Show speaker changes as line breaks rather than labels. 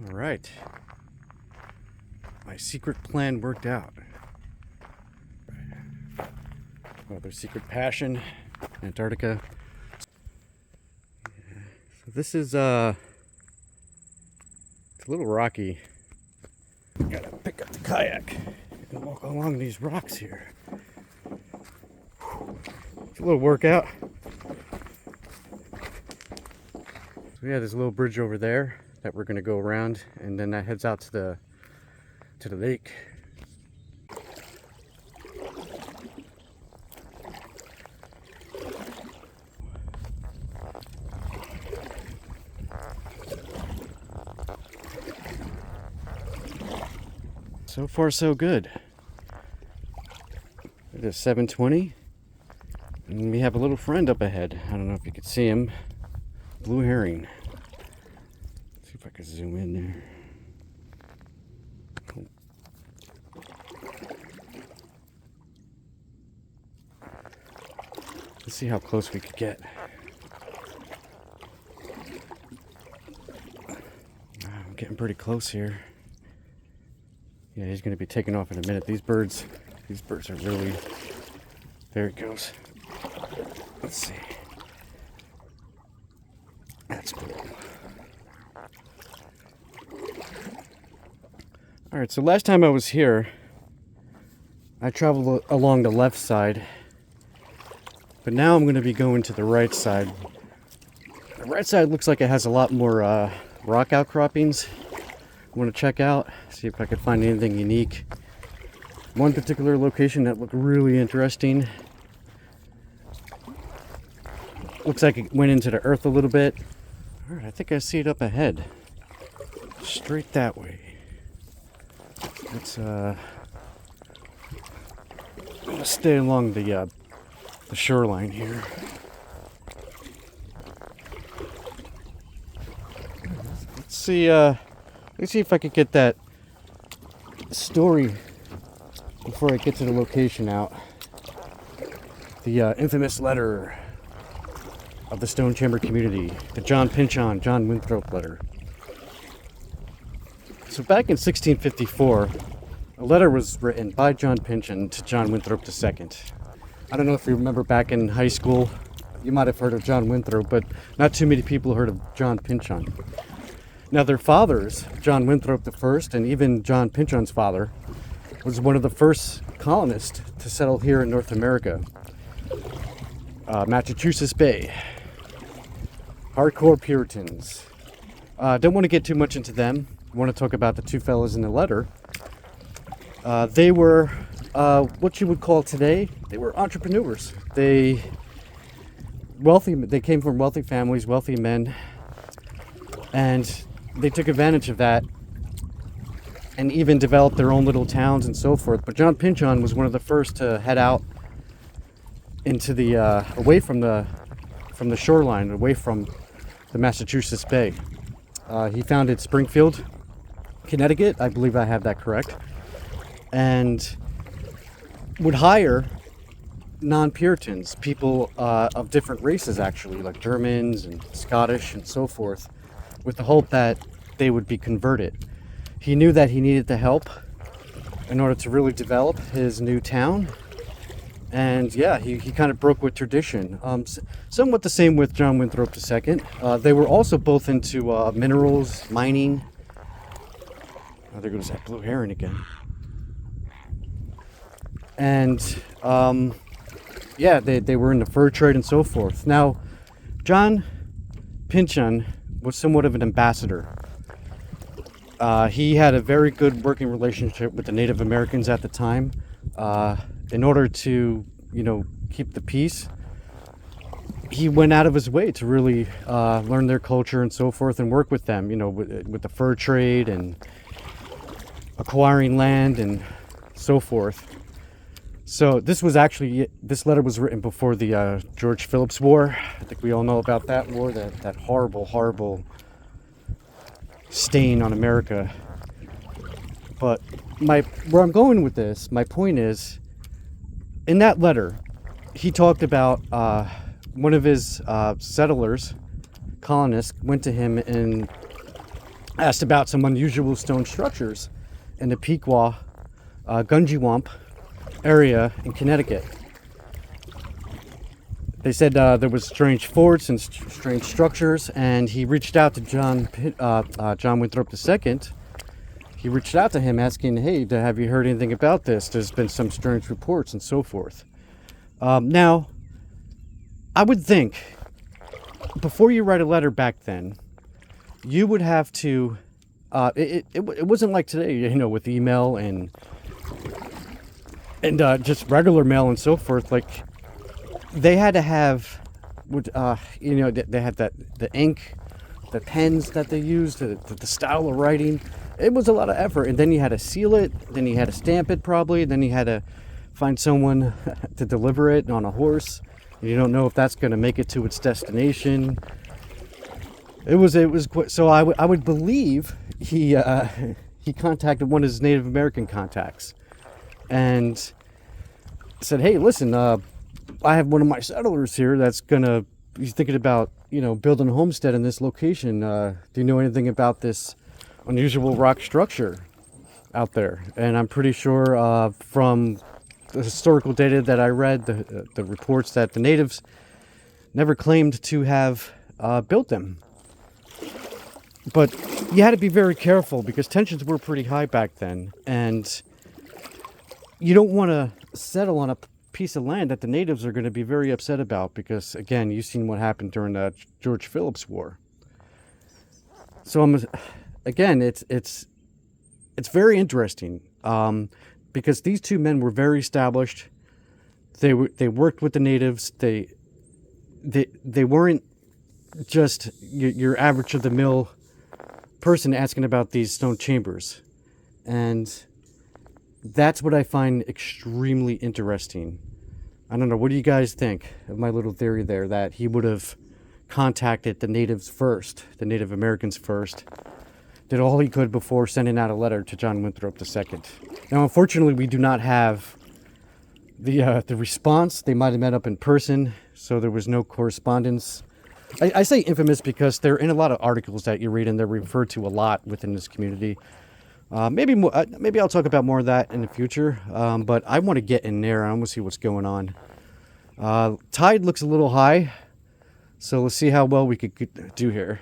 All right. My secret plan worked out. Another secret passion, Antarctica. So this is it's a little rocky. Gotta pick up the kayak and walk along these rocks here. It's a little workout. So we have this little bridge over there that we're gonna go around, and then that heads out to the lake. So far so good. It is 7:20 and we have a little friend up ahead. I don't know if you can see him. Blue herring. Let's see if I can zoom in there. Let's see how close we could get. I'm getting pretty close here. Yeah, he's going to be taking off in a minute. These birds are really... There it goes. Let's see. That's cool. Alright, so last time I was here, I traveled along the left side. But now I'm going to be going to the right side. The right side looks like it has a lot more rock outcroppings. I want to check out, see if I could find anything unique. One particular location that looked really interesting. Looks like it went into the earth a little bit. Alright, I think I see it up ahead. Straight that way. Let's I'm gonna stay along the shoreline here. Let's see if I could get that story before I get to the location out. The infamous letter of the Stone Chamber community, the John Pynchon, John Winthrop letter. So back in 1654, a letter was written by John Pynchon to John Winthrop II. I don't know if you remember back in high school, you might have heard of John Winthrop, but not too many people heard of John Pynchon. Now their fathers, John Winthrop I and even John Pynchon's father, was one of the first colonists to settle here in North America. Massachusetts Bay. Hardcore Puritans. Don't want to get too much into them. I want to talk about the two fellas in the letter. They were what you would call today, they were entrepreneurs. They came from wealthy families, wealthy men, and they took advantage of that and even developed their own little towns and so forth. But John Pynchon was one of the first to head out into the away from the shoreline, away from the Massachusetts Bay. He founded Springfield, Connecticut. I believe I have that correct. And would hire non-Puritans, people of different races actually, like Germans and Scottish and so forth, with the hope that they would be converted. He knew that he needed the help in order to really develop his new town. And yeah, he kind of broke with tradition. Somewhat the same with John Winthrop II. They were also both into minerals, mining. Oh, there goes that blue heron again. And yeah, they were in the fur trade and so forth. Now, John Pynchon was somewhat of an ambassador. He had a very good working relationship with the Native Americans at the time. In order to, keep the peace, he went out of his way to really learn their culture and so forth and work with them, with the fur trade and acquiring land and so forth. So this letter was written before the George Phillips War. I think we all know about that war, that horrible, horrible stain on America. But where I'm going with this, my point is, in that letter, he talked about one of his settlers, colonists, went to him and asked about some unusual stone structures in the Pequet, Gungywamp area in Connecticut. They said there was strange forts and strange structures, and he reached out to John Winthrop II. He reached out to him asking, hey, have you heard anything about this? There's been some strange reports and so forth. Now, I would think, before you write a letter back then, you would have to, it wasn't like today, you know, with email and just regular mail and so forth. Like, they had to have, you know, they had the ink, the pens that they used, the style of writing. It was a lot of effort. And then you had to seal it, then you had to stamp it probably, then you had to find someone to deliver it on a horse. And you don't know if that's going to make it to its destination. It was quite, so I would believe he contacted one of his Native American contacts and said, hey, listen, I have one of my settlers here he's thinking about, you know, building a homestead in this location. Do you know anything about this unusual rock structure out there? And I'm pretty sure from the historical data that I read, the reports, that the natives never claimed to have built them. But you had to be very careful because tensions were pretty high back then, and you don't want to settle on a piece of land that the natives are going to be very upset about because, again, you've seen what happened during the George Phillips War. So it's very interesting because these two men were very established. They worked with the natives. They weren't just your average of the mill person asking about these stone chambers, and that's what I find extremely interesting. I don't know, what do you guys think of my little theory there, that he would have contacted the natives first, the Native Americans first, did all he could before sending out a letter to John Winthrop II. Now, unfortunately, we do not have the response. They might have met up in person, so there was no correspondence. I say infamous because they're in a lot of articles that you read, and they're referred to a lot within this community. Maybe I'll talk about more of that in the future, but I want to get in there. I want to see what's going on. Tide looks a little high, so let's see how well we could do here.